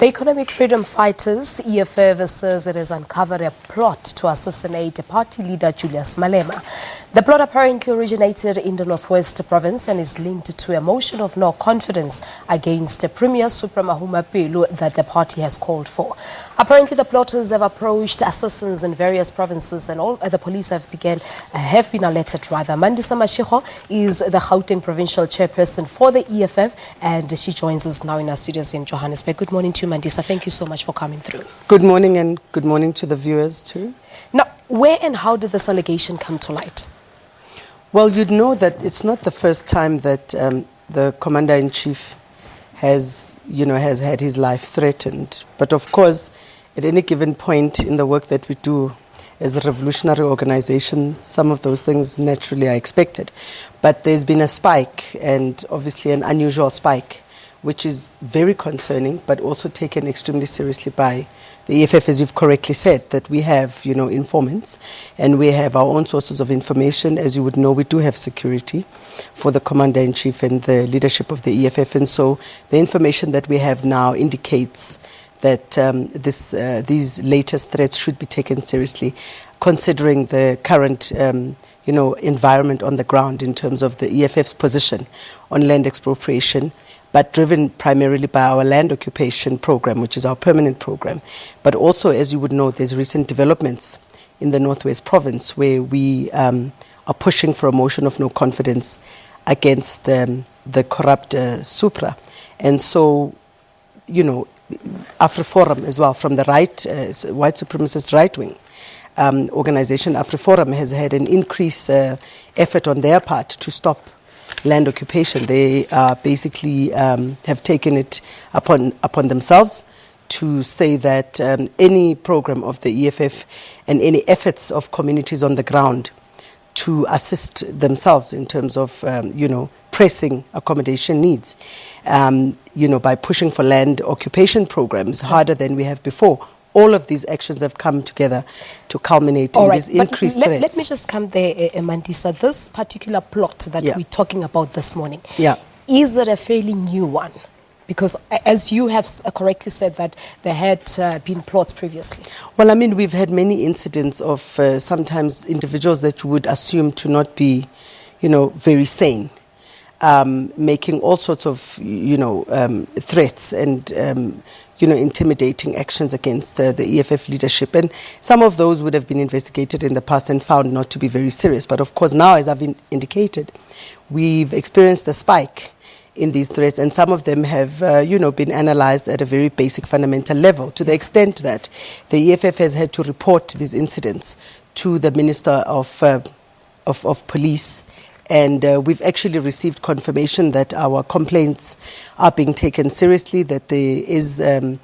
The economic freedom fighters, EFF, says it has uncovered a plot to assassinate party leader Julius Malema. The plot apparently originated in the Northwest province and is linked to a motion of no confidence against Premier Supra Mahumapelo that the party has called for. Apparently, the plotters have approached assassins in various provinces and all the police have been alerted. Mandisa Mashego is the Gauteng provincial chairperson for the EFF and she joins us now in our studios in Johannesburg. Good morning to you, Mandisa. Thank you so much for coming through. Good morning, and good morning to the viewers too. Now, where and how did this allegation come to light? Well, you'd know that it's not the first time that the commander-in-chief has had his life threatened. But of course, at any given point in the work that we do as a revolutionary organization, some of those things naturally are expected. But there's been a spike, and obviously an unusual spike, which is very concerning, but also taken extremely seriously by the EFF, as you've correctly said, that we have, informants, and we have our own sources of information. As you would know, we do have security for the Commander-in-Chief and the leadership of the EFF, and so the information that we have now indicates that these latest threats should be taken seriously, considering the current environment on the ground in terms of the EFF's position on land expropriation, but driven primarily by our land occupation program, which is our permanent program. But also, as you would know, there's recent developments in the Northwest province where we are pushing for a motion of no confidence against the corrupt Supra. And so, AfriForum as well, from the right, white supremacist right-wing organization, AfriForum has had an increased effort on their part to stop land occupation. They basically have taken it upon themselves to say that any program of the EFF and any efforts of communities on the ground to assist themselves in terms of, pressing accommodation needs, by pushing for land occupation programs harder than we have before. All of these actions have come together to culminate in these increased threats. Let me just come there, Mandisa. This particular plot that we're talking about this morning, is it a fairly new one? Because as you have correctly said that there had been plots previously. Well, we've had many incidents of sometimes individuals that you would assume to not be, very sane, making all sorts of, threats and, intimidating actions against the EFF leadership. And some of those would have been investigated in the past and found not to be very serious. But of course, now, as I've indicated, we've experienced a spike in these threats, and some of them have, been analyzed at a very basic fundamental level, to the extent that the EFF has had to report these incidents to the Minister of Police. And we've actually received confirmation that our complaints are being taken seriously, that there is, a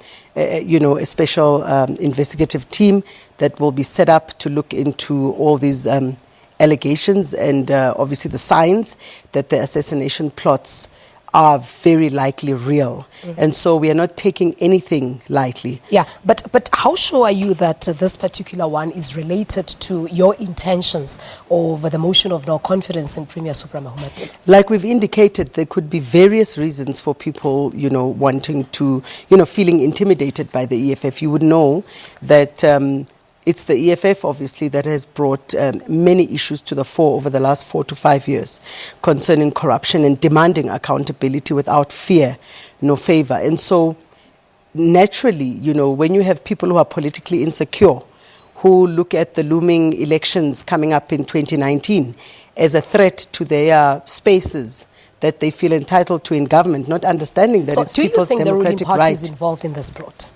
special investigative team that will be set up to look into all these allegations and obviously the signs that the assassination plots are very likely real. And so we are not taking anything lightly. Yeah, but how sure are you that this particular one is related to your intentions over the motion of no confidence in Premier Supra Mahumapelo? Like we've indicated, there could be various reasons for people, wanting to, feeling intimidated by the EFF. You would know that it's the EFF, obviously, that has brought many issues to the fore over the last 4 to 5 years concerning corruption and demanding accountability without fear, no favor. And so, naturally, when you have people who are politically insecure, who look at the looming elections coming up in 2019 as a threat to their spaces that they feel entitled to in government, not understanding that it's people's democratic right. So do you think the ruling party is involved in this plot?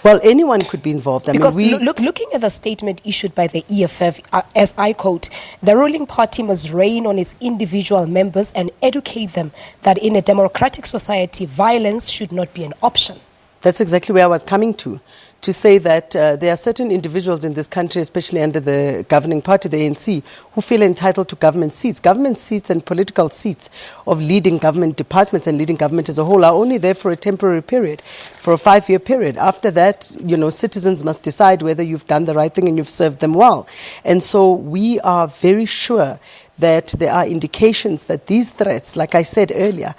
Well, anyone could be involved. Because looking at the statement issued by the EFF, as I quote, the ruling party must rein on its individual members and educate them that in a democratic society, violence should not be an option. That's exactly where I was coming to say that there are certain individuals in this country, especially under the governing party, the ANC, who feel entitled to government seats. Government seats and political seats of leading government departments and leading government as a whole are only there for a temporary period, for a 5-year period. After that, citizens must decide whether you've done the right thing and you've served them well. And so we are very sure that there are indications that these threats, like I said earlier,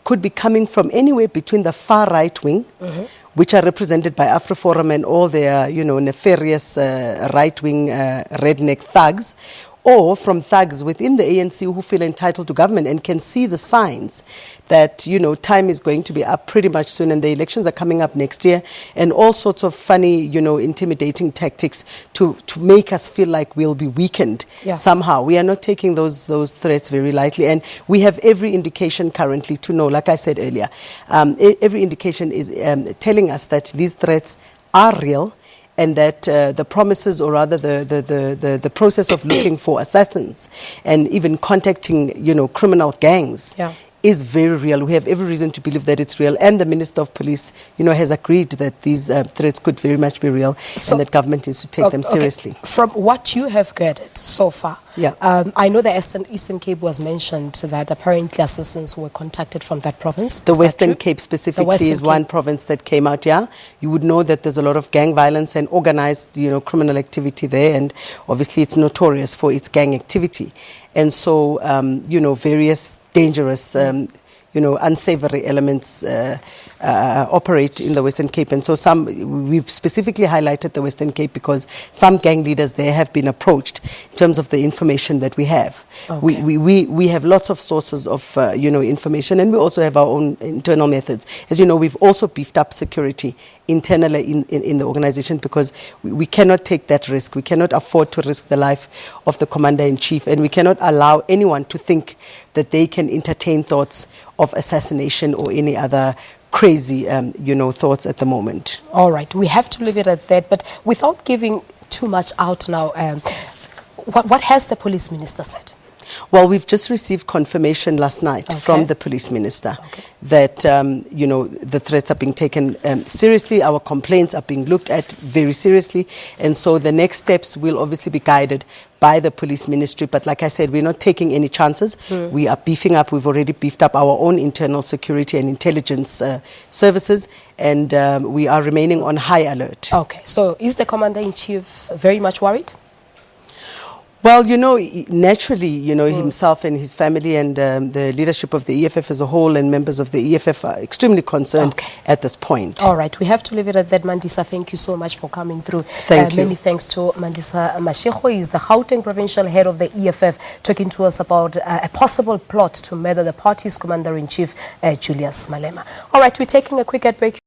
could be coming from anywhere between the far right wing, which are represented by AfroForum and all their, nefarious right-wing redneck thugs, or from thugs within the ANC who feel entitled to government and can see the signs that, time is going to be up pretty much soon and the elections are coming up next year, and all sorts of funny, intimidating tactics to make us feel like we'll be weakened somehow. We are not taking those threats very lightly, and we have every indication currently to know, like I said earlier, every indication is telling us that these threats are real, and that the promises, or rather the process of looking for assassins and even contacting, criminal gangs is very real. We have every reason to believe that it's real, and the Minister of Police, has agreed that these threats could very much be real, and that government needs to take them seriously. Okay. From what you have gathered so far, I know the Eastern Cape was mentioned, that apparently assassins were contacted from that province. The Western Cape specifically is one province that came out, You would know that there's a lot of gang violence and organized, criminal activity there, and obviously it's notorious for its gang activity. And so, various dangerous, unsavory elements operate in the Western Cape. And so we've specifically highlighted the Western Cape because some gang leaders there have been approached in terms of the information that we have. Okay. We have lots of sources of, information, and we also have our own internal methods. As you know, we've also beefed up security internally in the organization, because we cannot take that risk. We cannot afford to risk the life of the Commander-in-Chief, and we cannot allow anyone to think that they can entertain thoughts of assassination or any other crazy, thoughts at the moment. All right, we have to leave it at that, but without giving too much out now, what has the police minister said? Well, we've just received confirmation last night from the police minister that, the threats are being taken seriously. Our complaints are being looked at very seriously. And so the next steps will obviously be guided by the police ministry. But like I said, we're not taking any chances. We are beefing up. We've already beefed up our own internal security and intelligence services. And we are remaining on high alert. Okay. So is the Commander-in-Chief very much worried? Well, naturally, himself and his family and the leadership of the EFF as a whole and members of the EFF are extremely concerned at this point. All right, we have to leave it at that. Mandisa, thank you so much for coming through. Thank you. Many thanks to Mandisa Mashego. He is the Gauteng provincial head of the EFF, talking to us about a possible plot to murder the party's commander-in-chief, Julius Malema. All right, we're taking a quick break.